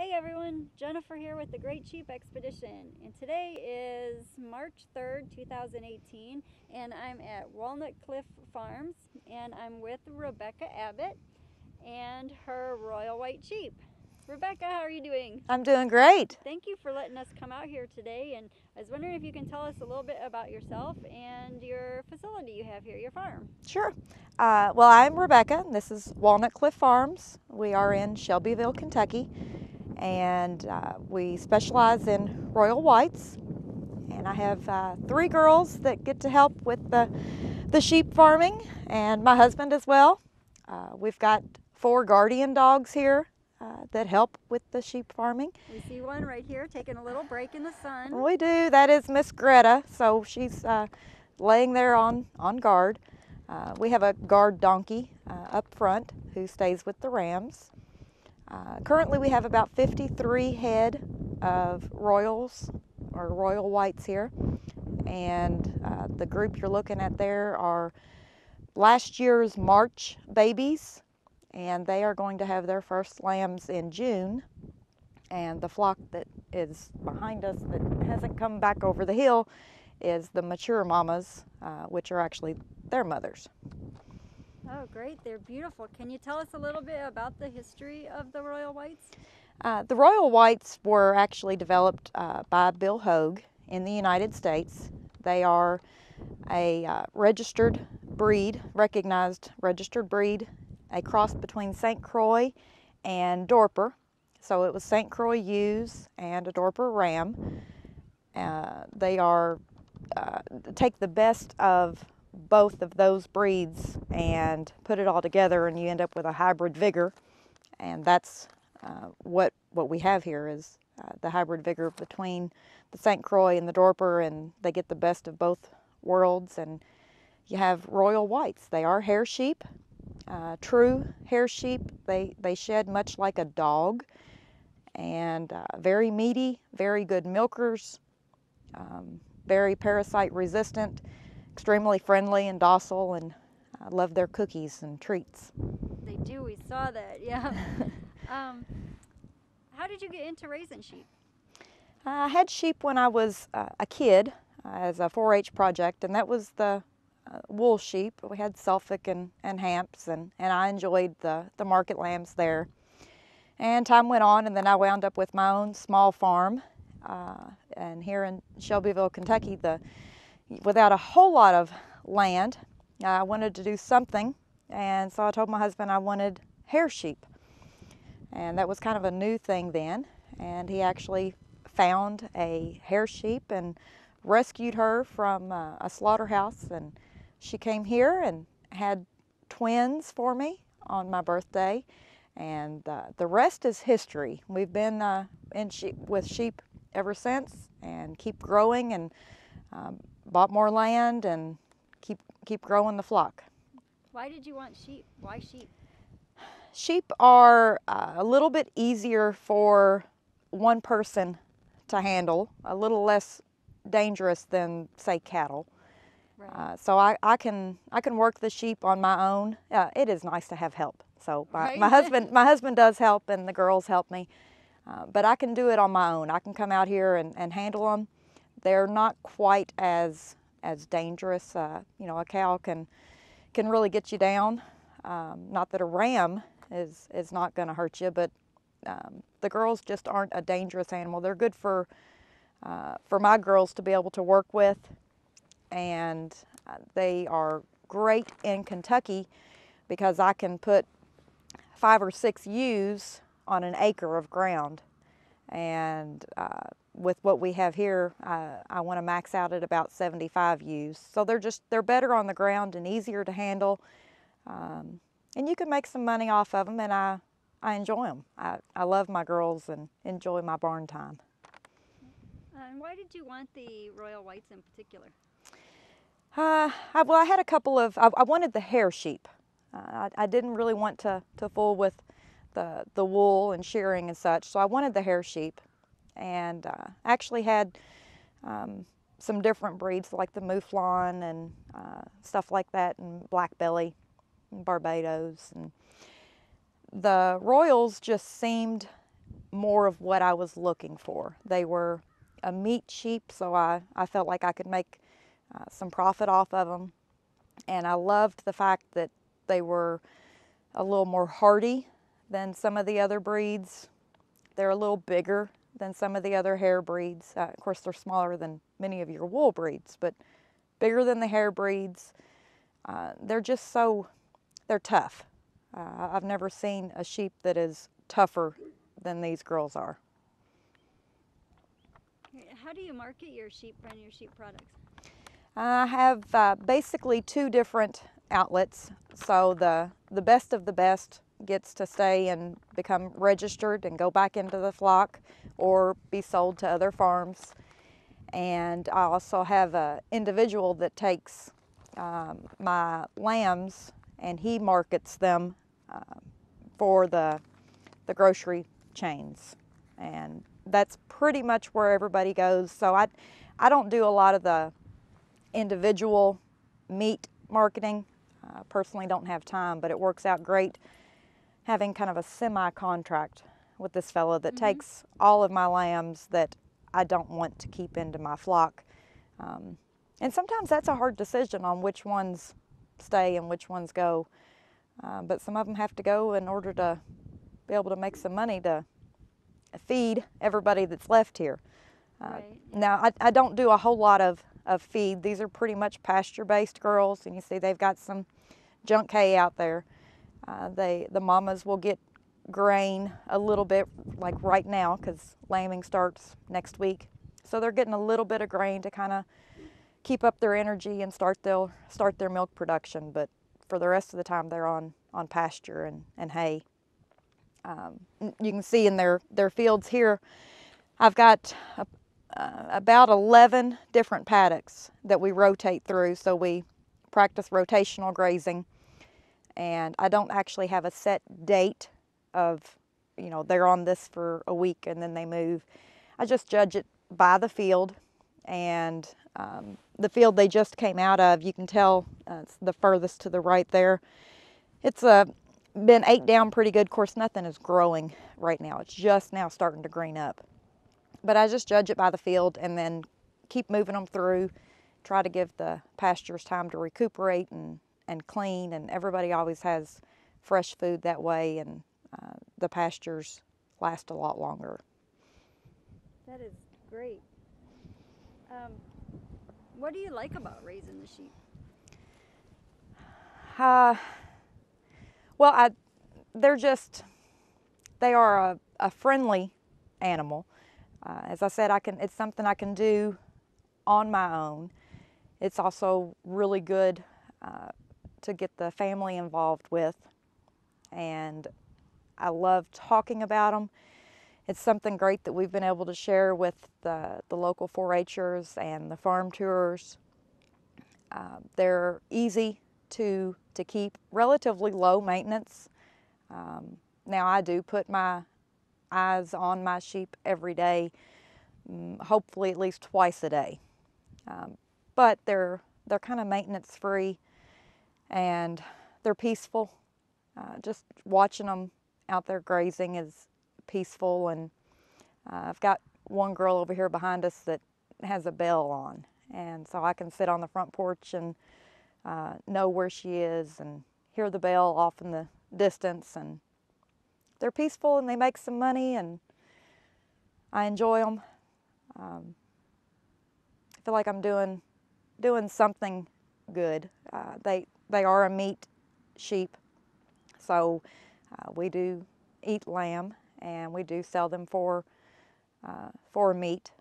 Hey everyone, Jennifer here with the Great Sheep Expedition, and today is March 3rd, 2018, and I'm at Walnut Cliff Farms, and I'm with Rebecca Abbott and her Royal White Sheep. Rebecca, how are you doing? I'm doing great. Thank you for letting us come out here today, and I was wondering if you can tell us a little bit about yourself and your facility you have here, your farm. Sure. Well, I'm Rebecca, and this is Walnut Cliff Farms. We are in Shelbyville, Kentucky, and we specialize in Royal Whites. And I have 3 girls that get to help with the sheep farming, and my husband as well. We've got 4 guardian dogs here that help with the sheep farming. We see one right here taking a little break in the sun. We do. That is Miss Greta, so she's laying there on guard. We have a guard donkey up front who stays with the rams. Currently we have about 53 head of Royals or Royal Whites here, and the group you're looking at there are last year's March babies, and they are going to have their first lambs in June. And the flock that is behind us that hasn't come back over the hill is the mature mamas, which are actually their mothers. Oh, great. They're beautiful. Can you tell us a little bit about the history of the Royal Whites? The Royal Whites were actually developed by Bill Hogue in the United States. They are a registered breed, recognized registered breed, a cross between St. Croix and Dorper. So it was St. Croix ewes and a Dorper ram. They are take the best of both of those breeds and put it all together, and you end up with a hybrid vigor. And that's what we have here is the hybrid vigor between the St. Croix and the Dorper, and they get the best of both worlds. And you have Royal Whites. They are hair sheep, true hair sheep. They shed much like a dog, and very meaty, very good milkers, very parasite resistant, extremely friendly and docile, and love their cookies and treats. They do. We saw that. Yeah. How did you get into raising sheep? I had sheep when I was a kid as a 4-H project, and that was the wool sheep. We had Suffolk and Hamps, and I enjoyed the market lambs there. And time went on, and then I wound up with my own small farm. And here in Shelbyville, Kentucky, without a whole lot of land, I wanted to do something. And so I told my husband I wanted hair sheep. And that was kind of a new thing then. And he actually found a hair sheep and rescued her from a slaughterhouse. And she came here and had twins for me on my birthday. And the rest is history. We've been with sheep ever since, and keep growing, and bought more land, and keep growing the flock. Why did you want sheep? Why sheep? Sheep are a little bit easier for one person to handle, a little less dangerous than, say, cattle. Right. So I can work the sheep on my own. It is nice to have help. So Right. my husband does help, and the girls help me. But I can do it on my own. I can come out here and handle them. They're not quite as dangerous. You know, a cow can really get you down. Not that a ram is not going to hurt you, but the girls just aren't a dangerous animal. They're good for my girls to be able to work with, and they are great in Kentucky because I can put 5 or 6 ewes on an acre of ground, and with what we have here, I want to max out at about 75 ewes. So they're better on the ground and easier to handle, and you can make some money off of them, and I enjoy them. I love my girls and enjoy my barn time. And why did you want the Royal Whites in particular? Well, I had a couple of, I wanted the hair sheep. I didn't really want to fool with the wool and shearing and such, so I wanted the hair sheep, and actually had some different breeds like the Mouflon and stuff like that, and Black Belly and Barbados. And the Royals just seemed more of what I was looking for. They were a meat sheep, so I felt like I could make some profit off of them. And I loved the fact that they were a little more hardy than some of the other breeds. They're a little bigger than some of the other hair breeds. Of course, they're smaller than many of your wool breeds, but bigger than the hair breeds. They're just they're tough. I've never seen a sheep that is tougher than these girls are. How do you market your sheep and your sheep products? I have basically two different outlets. So the best of the best gets to stay and become registered and go back into the flock or be sold to other farms. And I also have an individual that takes my lambs and he markets them for the grocery chains. And that's pretty much where everybody goes. So I don't do a lot of the individual meat marketing. I personally don't have time, but it works out great having kind of a semi-contract with this fellow that takes all of my lambs that I don't want to keep into my flock. And sometimes that's a hard decision on which ones stay and which ones go. But some of them have to go in order to be able to make some money to feed everybody that's left here. Right. Now, I don't do a whole lot of feed. These are pretty much pasture-based girls, and you see they've got some junk hay out there. The mamas will get grain a little bit, like right now, because lambing starts next week. So they're getting a little bit of grain to kind of keep up their energy and start their milk production. But for the rest of the time, they're on pasture and hay. You can see in their fields here, I've got about 11 different paddocks that we rotate through. So we practice rotational grazing. And I don't actually have a set date of, they're on this for a week and then they move. I just judge it by the field. And the field they just came out of, you can tell it's the furthest to the right there. It's been ate down pretty good. Of course, nothing is growing right now. It's just now starting to green up. But I just judge it by the field and then keep moving them through, try to give the pastures time to recuperate and clean, and everybody always has fresh food that way, and the pastures last a lot longer. That is great. What do you like about raising the sheep? Well, they are a friendly animal. As I said, it's something I can do on my own. It's also really good to get the family involved with, and I love talking about them. It's something great that we've been able to share with the local 4-H'ers and the farm tours. They're easy to keep, relatively low maintenance. Now I do put my eyes on my sheep every day, hopefully at least twice a day. But they're kind of maintenance free and they're peaceful. Just watching them out there grazing is peaceful. And I've got one girl over here behind us that has a bell on, and so I can sit on the front porch and know where she is and hear the bell off in the distance. And they're peaceful and they make some money and I enjoy them. I feel like I'm doing something good. They are a meat sheep, so we do eat lamb and we do sell them for meat.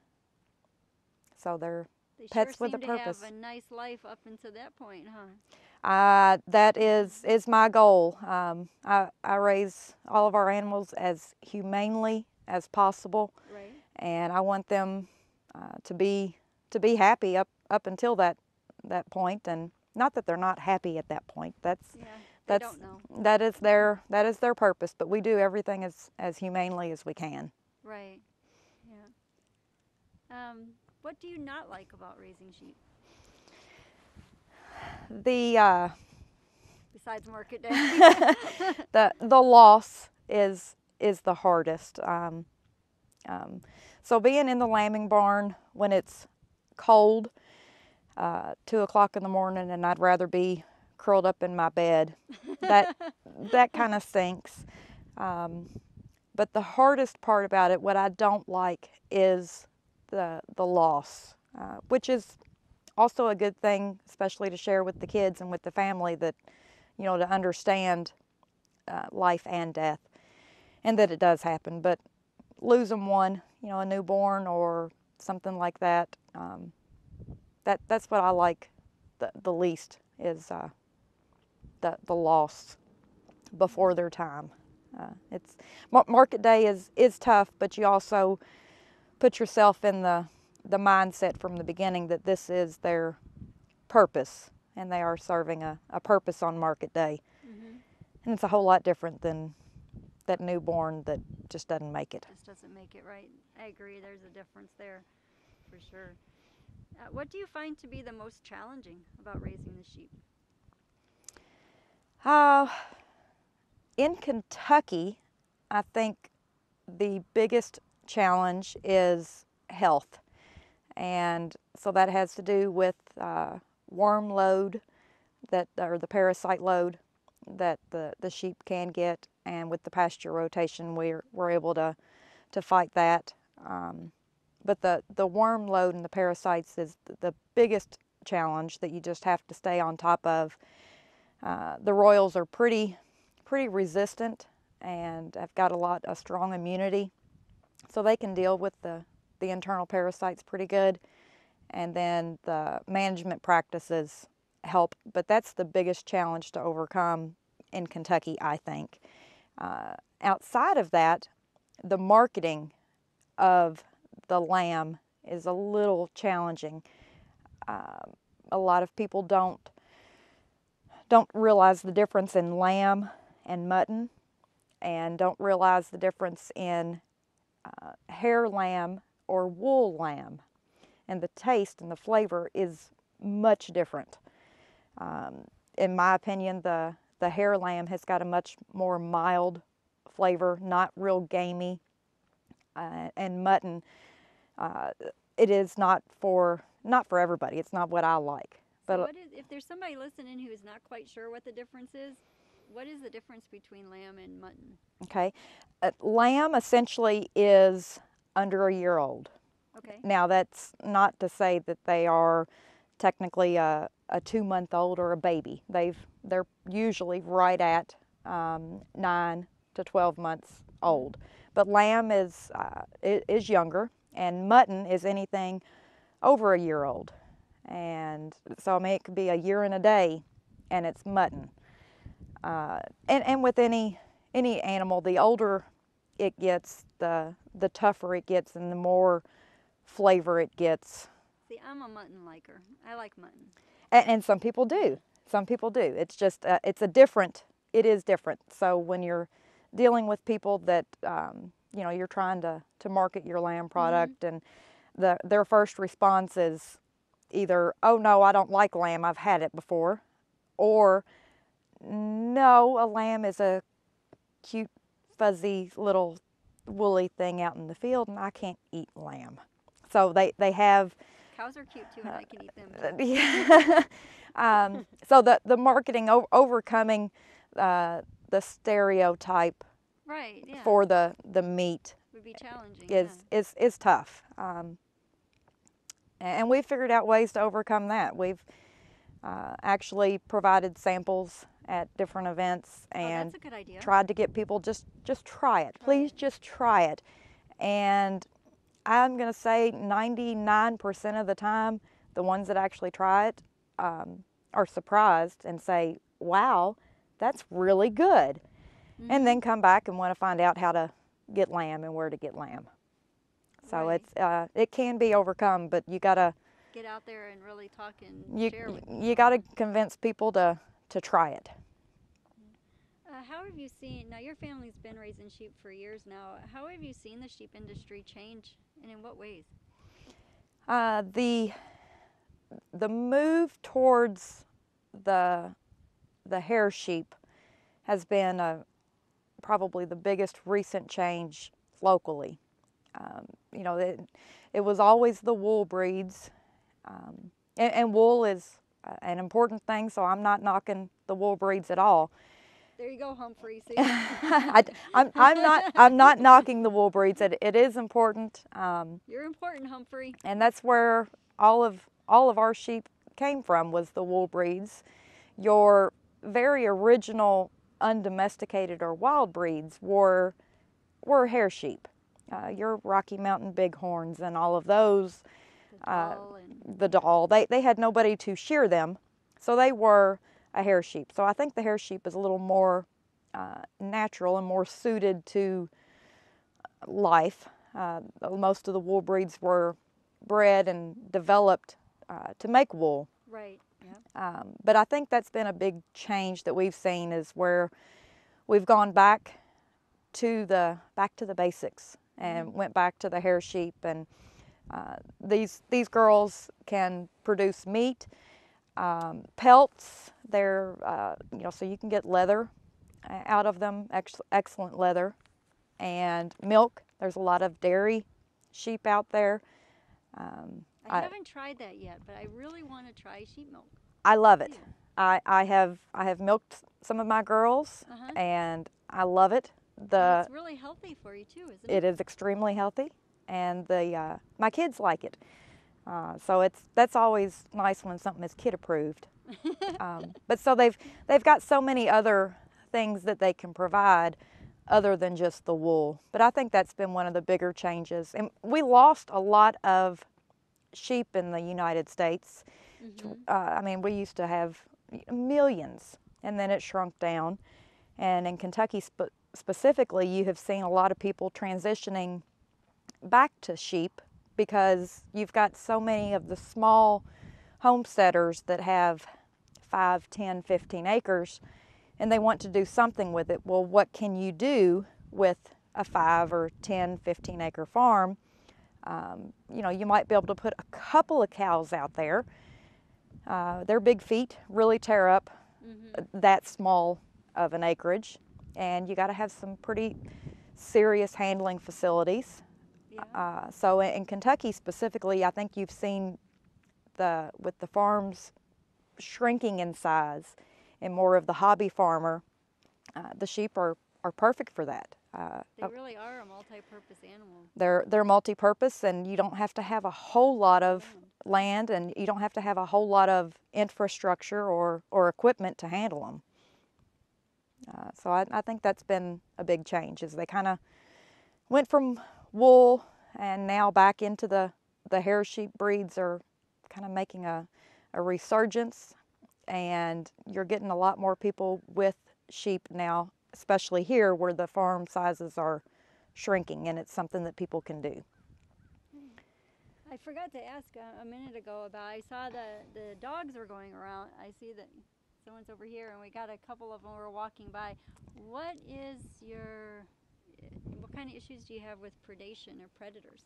So they're pets with a purpose. They sure seem to have a nice life up until that point, huh? That is my goal. I raise all of our animals as humanely as possible, right. And I want them to be happy up until that point. And not that they're not happy at that point. They don't know. That is their purpose. But we do everything as humanely as we can. Right. Yeah. What do you not like about raising sheep? Besides market day. the loss is the hardest. So being in the lambing barn when it's cold, 2 o'clock in the morning, and I'd rather be curled up in my bed, that kind of stinks. But the hardest part about it, what I don't like, is the loss, which is also a good thing, especially to share with the kids and with the family, that, you know, to understand life and death, and that it does happen. But losing one, you know, a newborn or something like that, that's what I like the least, is the loss before their time. It's market day is tough, but you also put yourself in the mindset from the beginning that this is their purpose, and they are serving a purpose on market day. Mm-hmm. And it's a whole lot different than that newborn that just doesn't make it. Just doesn't make it, right. I agree, there's a difference there for sure. What do you find to be the most challenging about raising the sheep? In Kentucky, I think the biggest challenge is health. And so that has to do with worm load, or the parasite load that the sheep can get, and with the pasture rotation we're able to fight that. But the worm load and the parasites is the biggest challenge that you just have to stay on top of. The Royals are pretty resistant and have got a strong immunity, so they can deal with the internal parasites pretty good. And then the management practices help, but that's the biggest challenge to overcome in Kentucky, I think. Outside of that, the marketing of the lamb is a little challenging. A lot of people don't realize the difference in lamb and mutton, and don't realize the difference in hair lamb or wool lamb. And the taste and the flavor is much different. In my opinion, the hair lamb has got a much more mild flavor, not real gamey. And mutton, it is not for everybody. It's not what I like. But so if there's somebody listening who's not quite sure what the difference is, what is the difference between lamb and mutton? Okay, lamb essentially is under a year old. Okay. Now, that's not to say that they are technically a 2-month-old or a baby. They're usually right at 9 to 12 months old. But lamb is younger, and mutton is anything over a year old. And so, I mean, it could be a year and a day, and it's mutton. And with any animal, the older it gets, the tougher it gets, and the more flavor it gets. See, I'm a mutton liker. I like mutton. And some people do. Some people do. It's just it is different. So when you're dealing with people that you know, you're trying to market your lamb product, and their first response is either, "Oh no, I don't like lamb. I've had it before," or, "No, a lamb is a cute, fuzzy little woolly thing out in the field, and I can't eat lamb." So they have. Cows are cute too, and I can eat them. Yeah. So the marketing, overcoming the stereotype, right, yeah, for the meat would be challenging. is tough. And we've figured out ways to overcome that. We've actually provided samples at different events, and that's a good idea. tried to get people just try it. Please just try it. And I'm going to say 99% of the time, the ones that actually try it are surprised and say, "Wow, that's really good." And then come back and want to find out how to get lamb and where to get lamb. So it can be overcome, but you got to get out there and really talk and share with people. You got to convince people to try it. How have you seen, now your family's been raising sheep for years now, how have you seen the sheep industry change, and in what ways? The move towards the hair sheep has been probably the biggest recent change locally. You know, it was always the wool breeds, and wool is an important thing, so I'm not knocking the wool breeds at all. There you go, Humphrey. See? I'm not knocking the wool breeds. It is important. You're important, Humphrey. And that's where all of our sheep came from, was the wool breeds. Your very original undomesticated or wild breeds were hair sheep. Your Rocky Mountain Bighorns and all of those. The doll. They had nobody to shear them, so they were a hair sheep. So I think the hair sheep is a little more natural and more suited to life. Most of the wool breeds were bred and developed to make wool. Right. Yeah. But I think that's been a big change that we've seen, is where we've gone back to the basics and went back to the hair sheep. And these girls can produce meat, pelts. They're you know, so you can get leather out of them, excellent leather, and milk. There's a lot of dairy sheep out there. I haven't tried that yet, but I really want to try sheep milk. I love it. I have milked some of my girls, and I love it. It's really healthy for you too, isn't it? It is extremely healthy, and my kids like it. So that's always nice when something is kid approved. But so they've got so many other things that they can provide other than just the wool. But I think that's been one of the bigger changes. And we lost a lot of sheep in the United States. I mean, we used to have millions, and then it shrunk down. And in Kentucky specifically, you have seen a lot of people transitioning back to sheep, because you've got so many of the small homesteaders that have 5, 10, 15 acres, and they want to do something with it. Well, what can you do with a 5 or 10, 15 acre farm? You know, you might be able to put a couple of cows out there. Their big feet really tear up that small of an acreage, and you got to have some pretty serious handling facilities. Yeah. So in Kentucky specifically, I think you've seen with the farms shrinking in size and more of the hobby farmer, the sheep are perfect for that. They really are a multi-purpose animal. They're multi-purpose, and you don't have to have a whole lot of land, and you don't have to have a whole lot of infrastructure or equipment to handle them. So I think that's been a big change, is they kind of went from wool and now back into the hair sheep breeds are kind of making a resurgence, and you're getting a lot more people with sheep now, especially here where the farm sizes are shrinking, and it's something that people can do. I forgot to ask a minute ago about, I saw the dogs were going around. I see that someone's over here, and we got a couple of them were walking by. What kind of issues do you have with predation or predators?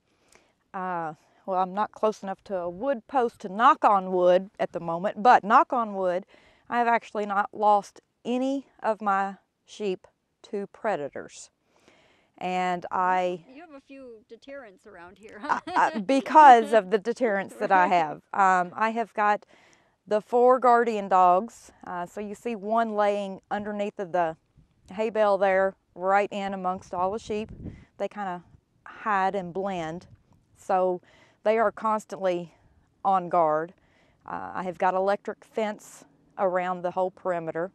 Well, I'm not close enough to a wood post to knock on wood at the moment, but knock on wood, I have actually not lost any of my sheep to predators. And You have a few deterrents around here, huh? Because of the deterrents that I have. I have got the 4 guardian dogs. So you see one laying underneath of the hay bale there, right in amongst all the sheep. They kind of hide and blend. So they are constantly on guard. I have got electric fence around the whole perimeter.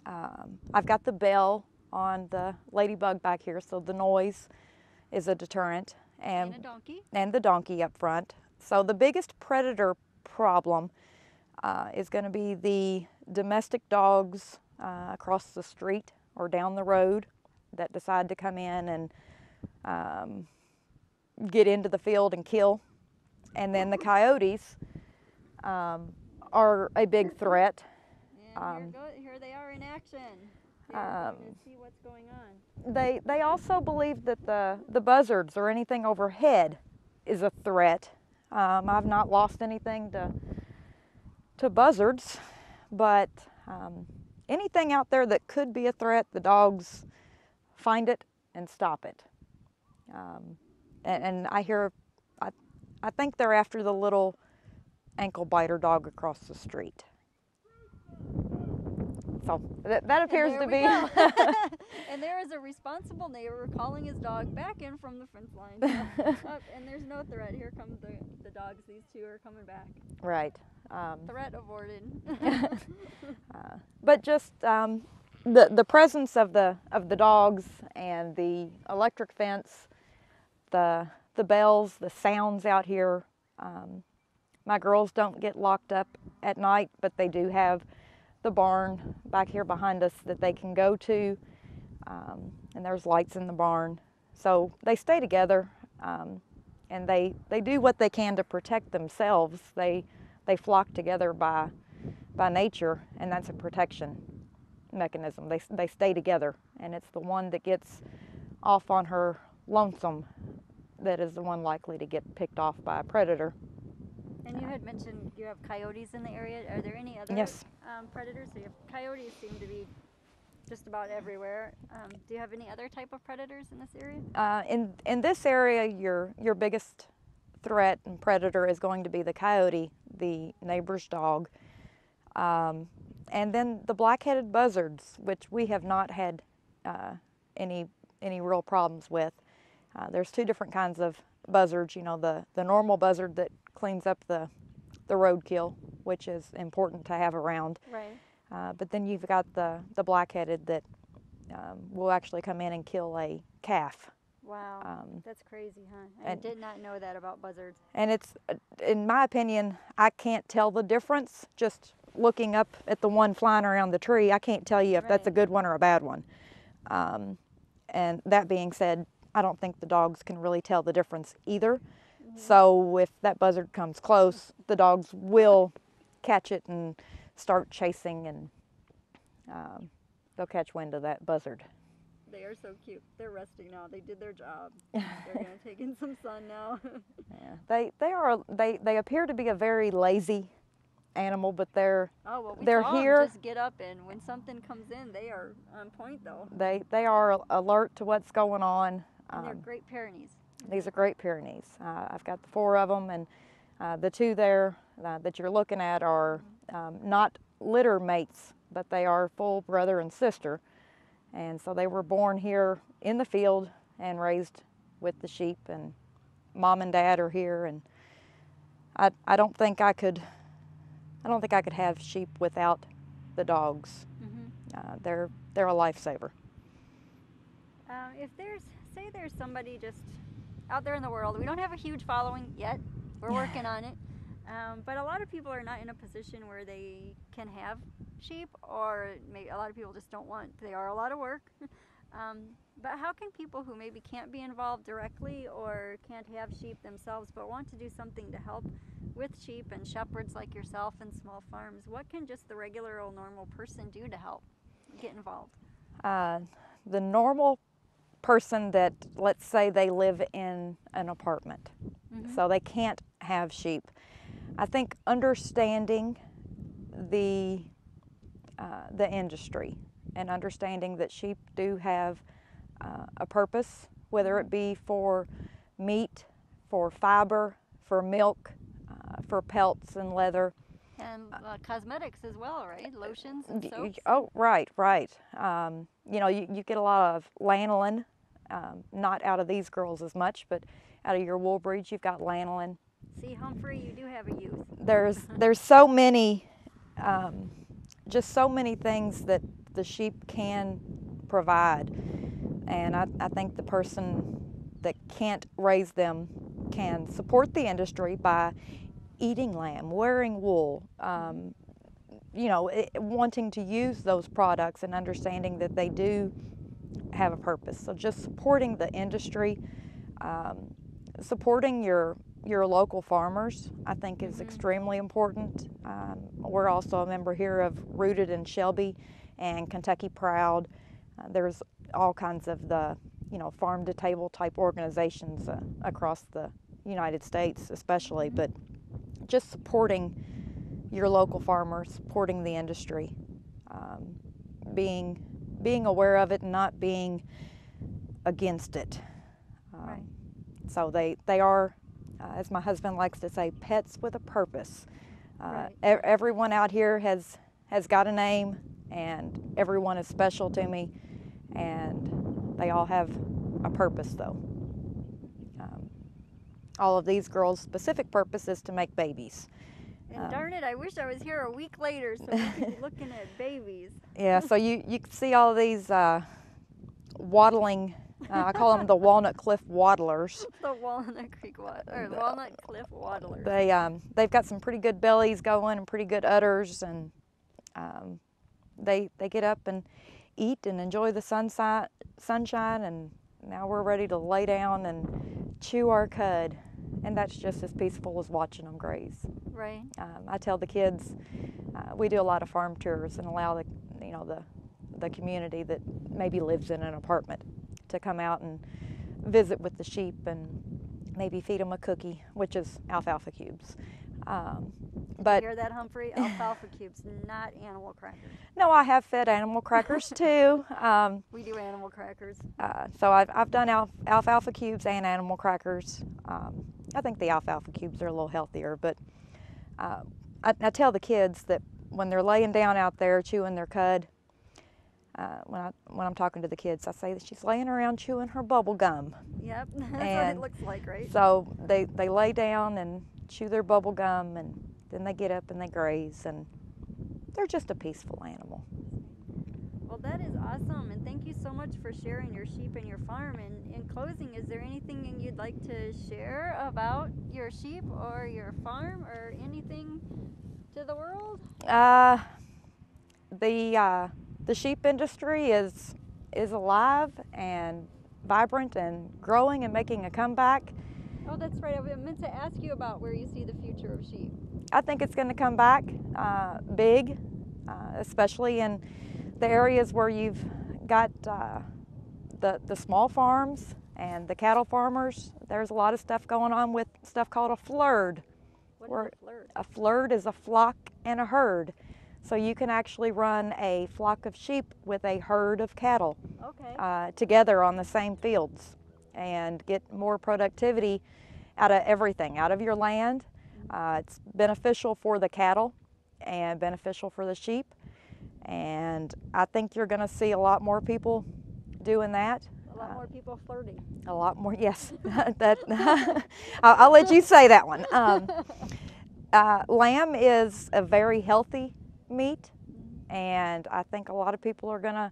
I've got the bell on the ladybug back here, so the noise is a deterrent. And a donkey. And the donkey up front. So the biggest predator problem is going to be the domestic dogs across the street or down the road that decide to come in and get into the field and kill. And then the coyotes are a big threat. And here they are in action. Let's see what's going on. They also believe that the buzzards or anything overhead is a threat. I've not lost anything to buzzards, but anything out there that could be a threat, the dogs find it and stop it. And I hear, I think they're after the little ankle biter dog across the street. So that appears to be. And there is a responsible neighbor calling his dog back in from the fence line. Oh, and there's no threat. Here come the dogs. These two are coming back. Right. Threat avoided. But just the presence of the dogs and the electric fence, the bells, the sounds out here. My girls don't get locked up at night, but they do have the barn back here behind us that they can go to, and there's lights in the barn. So they stay together, and they do what they can to protect themselves. They flock together by nature, and that's a protection mechanism. They stay together, and it's the one that gets off on her lonesome that is the one likely to get picked off by a predator. And you had mentioned you have coyotes in the area. Are there any other predators? So you have coyotes seem to be just about everywhere. Do you have any other type of predators in this area? In this area, your biggest threat and predator is going to be the coyote, the neighbor's dog, and then the black-headed buzzards, which we have not had any real problems with. There's two different kinds of buzzards. You know, the normal buzzard that cleans up the roadkill, which is important to have around. Right. But then you've got the black-headed that will actually come in and kill a calf. Wow, that's crazy, huh? I did not know that about buzzards. And it's, in my opinion, I can't tell the difference just looking up at the one flying around the tree. I can't tell you if that's a good one or a bad one. And that being said, I don't think the dogs can really tell the difference either. So if that buzzard comes close, the dogs will catch it and start chasing, and they'll catch wind of that buzzard. They are so cute. They're resting now. They did their job. They're going to take in some sun now. Yeah, they appear to be a very lazy animal, but they're here. Just get up, and when something comes in, they are on point though. They are alert to what's going on. And they're great Pyrenees. These are great Pyrenees. I've got the 4 of them, and the 2 there that you're looking at are not litter mates, but they are full brother and sister. And so they were born here in the field and raised with the sheep, and mom and dad are here. And I don't think I could have sheep without the dogs. They're a lifesaver. If say there's somebody just out there in the world, we don't have a huge following yet. We're working on it. But a lot of people are not in a position where they can have sheep, or maybe a lot of people just don't want. They are a lot of work. But how can people who maybe can't be involved directly or can't have sheep themselves but want to do something to help with sheep and shepherds like yourself and small farms, what can just the regular old normal person do to help get involved? The normal person that, let's say they live in an apartment, so they can't have sheep. I think understanding the industry and understanding that sheep do have a purpose, whether it be for meat, for fiber, for milk, for pelts and leather. And cosmetics as well, right? Lotions and soaps? Oh, right. You know, you get a lot of lanolin, not out of these girls as much, but out of your wool breeds, you've got lanolin. See, Humphrey, you do have a youth. There's so many, just so many things that the sheep can provide. And I think the person that can't raise them can support the industry by eating lamb, wearing wool, you know, wanting to use those products and understanding that they do have a purpose. So just supporting the industry, supporting your local farmers, I think is extremely important. We're also a member here of Rooted in Shelby and Kentucky Proud. There's all kinds of the, you know, farm to table type organizations across the United States especially, but just supporting your local farmers, supporting the industry, being aware of it and not being against it. Right. So they are, as my husband likes to say, pets with a purpose. Right. Everyone out here has got a name, and everyone is special to me, and they all have a purpose though. All of these girls' specific purpose is to make babies. And darn it, I wish I was here a week later so we could be looking at babies. Yeah, so you can see all of these waddling, I call them the Walnut Cliff waddlers. The Walnut Cliff waddlers. They've got some pretty good bellies going and pretty good udders, and they get up and eat and enjoy the sunshine, and now we're ready to lay down and chew our cud, and that's just as peaceful as watching them graze. Right. I tell the kids, we do a lot of farm tours and allow the community that maybe lives in an apartment to come out and visit with the sheep and maybe feed them a cookie, which is alfalfa cubes. But you hear that, Humphrey? Alfalfa cubes, not animal crackers. No, I have fed animal crackers too. We do animal crackers. So I've done alfalfa cubes and animal crackers. I think the alfalfa cubes are a little healthier, but I tell the kids that when they're laying down out there chewing their cud, when I'm talking to the kids, I say that she's laying around chewing her bubble gum. Yep, that's what it looks like, right? So they lay down and chew their bubble gum, and then they get up and they graze, and they're just a peaceful animal. Well, that is awesome, and thank you so much for sharing your sheep and your farm. And in closing, is there anything you'd like to share about your sheep or your farm or anything to the world? The sheep industry is alive and vibrant and growing and making a comeback. Oh, that's right. I meant to ask you about where you see the future of sheep. I think it's going to come back big, especially in the areas where you've got the small farms and the cattle farmers. There's a lot of stuff going on with stuff called a flurd. What is a flurd? A flurd is a flock and a herd. So you can actually run a flock of sheep with a herd of cattle together on the same fields and get more productivity out of everything, out of your land. It's beneficial for the cattle and beneficial for the sheep. And I think you're going to see a lot more people doing that. A lot more people flirting. A lot more, yes. I'll let you say that one. Lamb is a very healthy meat, and I think a lot of people are going to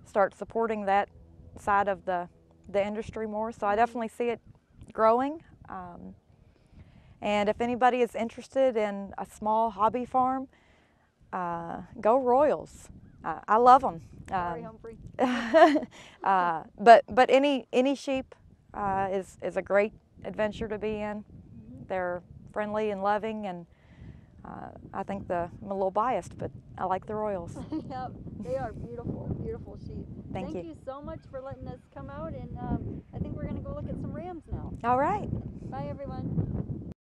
start supporting that side of the industry more. So I definitely see it growing. And if anybody is interested in a small hobby farm, go Royals. I love them. Sorry, Humphrey. But any sheep is a great adventure to be in. They're friendly and loving, and I think I'm a little biased, but I like the Royals. Yep, they are beautiful, beautiful sheep. Thank you. Thank you so much for letting us come out, and I think we're going to go look at some rams now. All right. Bye, everyone.